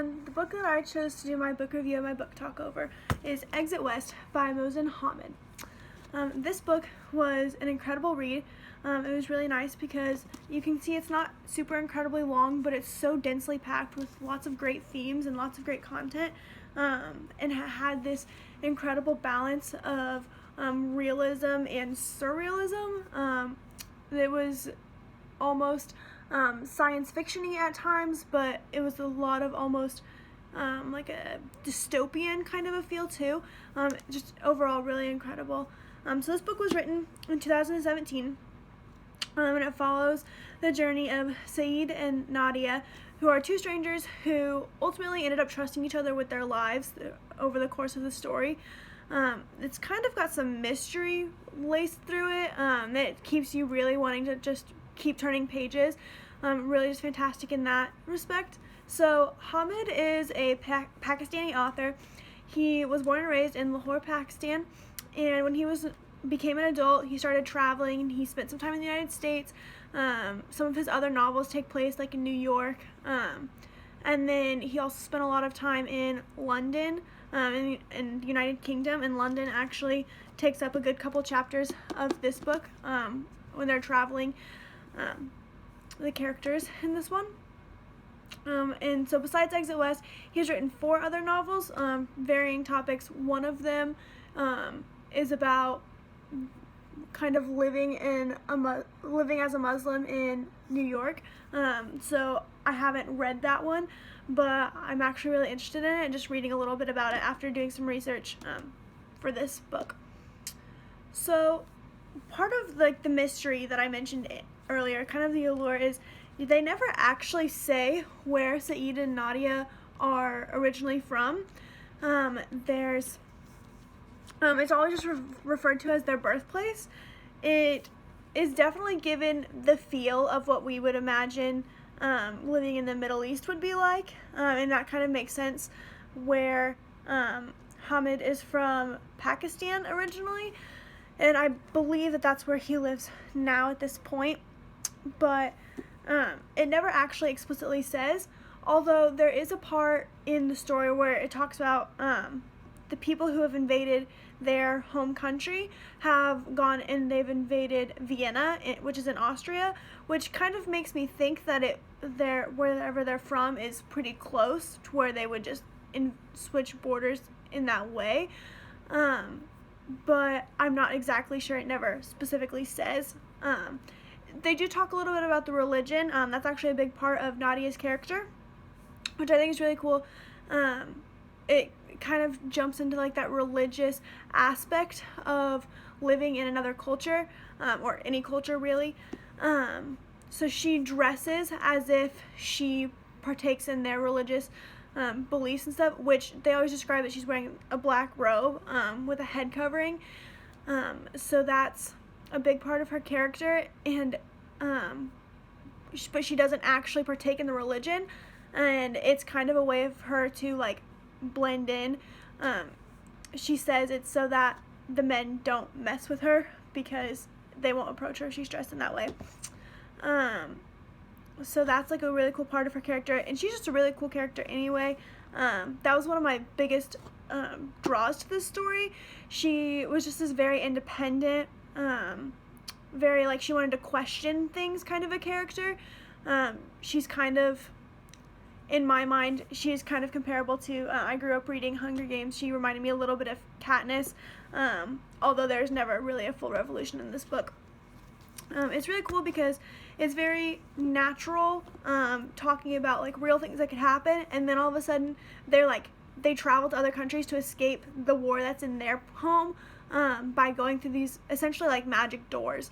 everyone. The book that I chose to do my book review and my book talk over is Exit West by Mullen-Beck. This book was an incredible read. It was really nice because you can see it's not super incredibly long, but it's so densely packed with lots of great themes and lots of great content, and it had this incredible balance of realism and surrealism. It was almost science fiction-y at times, but it was a lot of almost like a dystopian kind of a feel too. Just overall really incredible. So this book was written in 2017, and it follows the journey of Saeed and Nadia, who are two strangers who ultimately ended up trusting each other with their lives over the course of the story. It's kind of got some mystery laced through it that keeps you really wanting to just keep turning pages. Really just fantastic in that respect. So Hamid is a Pakistani author. He was born and raised in Lahore, Pakistan, and when he became an adult, he started traveling and he spent some time in the United States. Some of his other novels take place like in New York, and then he also spent a lot of time in London, in the United Kingdom, and London actually takes up a good couple chapters of this book when they're traveling, the characters in this one. And so besides Exit West, he's written 4 other novels, varying topics. One of them is about kind of living as a Muslim in New York. So I haven't read that one, but I'm actually really interested in it and just reading a little bit about it after doing some research for this book. So part of like the mystery that I mentioned earlier, kind of the allure, is they never actually say where Saeed and Nadia are originally from. It's always just referred to as their birthplace. It is definitely given the feel of what we would imagine living in the Middle East would be like, and that kind of makes sense where Hamid is from Pakistan originally, and I believe that that's where he lives now at this point, but it never actually explicitly says, although there is a part in the story where it talks about the people who have invaded their home country have gone and they've invaded Vienna, which is in Austria, which kind of makes me think that wherever they're from is pretty close to where they would just switch borders in that way. But I'm not exactly sure. It never specifically says. They do talk a little bit about the religion. That's actually a big part of Nadia's character, which I think is really cool. It kind of jumps into like that religious aspect of living in another culture, or any culture really. So she dresses as if she partakes in their religious beliefs and stuff, which they always describe that she's wearing a black robe with a head covering. So that's a big part of her character, and but she doesn't actually partake in the religion, and it's kind of a way of her to like blend in. She says it's so that the men don't mess with her because they won't approach her if she's dressed in that way. So that's like a really cool part of her character, and she's just a really cool character anyway. That was one of my biggest draws to this story. She was just this very independent, very like she wanted to question things kind of a character. She's kind of, in my mind, she's kind of comparable to, I grew up reading Hunger Games. She reminded me a little bit of Katniss, although there's never really a full revolution in this book. It's really cool because it's very natural, talking about like real things that could happen, and then all of a sudden they travel to other countries to escape the war that's in their home, by going through these essentially like magic doors.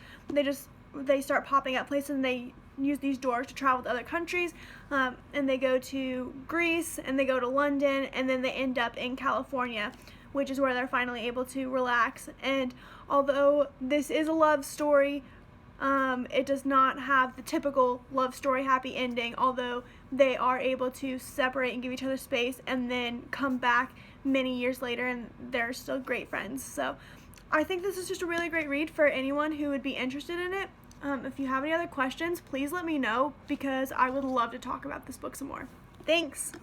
They start popping up places, and they use these doors to travel to other countries, and they go to Greece, and they go to London, and then they end up in California, which is where they're finally able to relax. And although this is a love story, it does not have the typical love story happy ending, although they are able to separate and give each other space and then come back many years later and they're still great friends. So I think this is just a really great read for anyone who would be interested in it. If you have any other questions, please let me know because I would love to talk about this book some more. Thanks!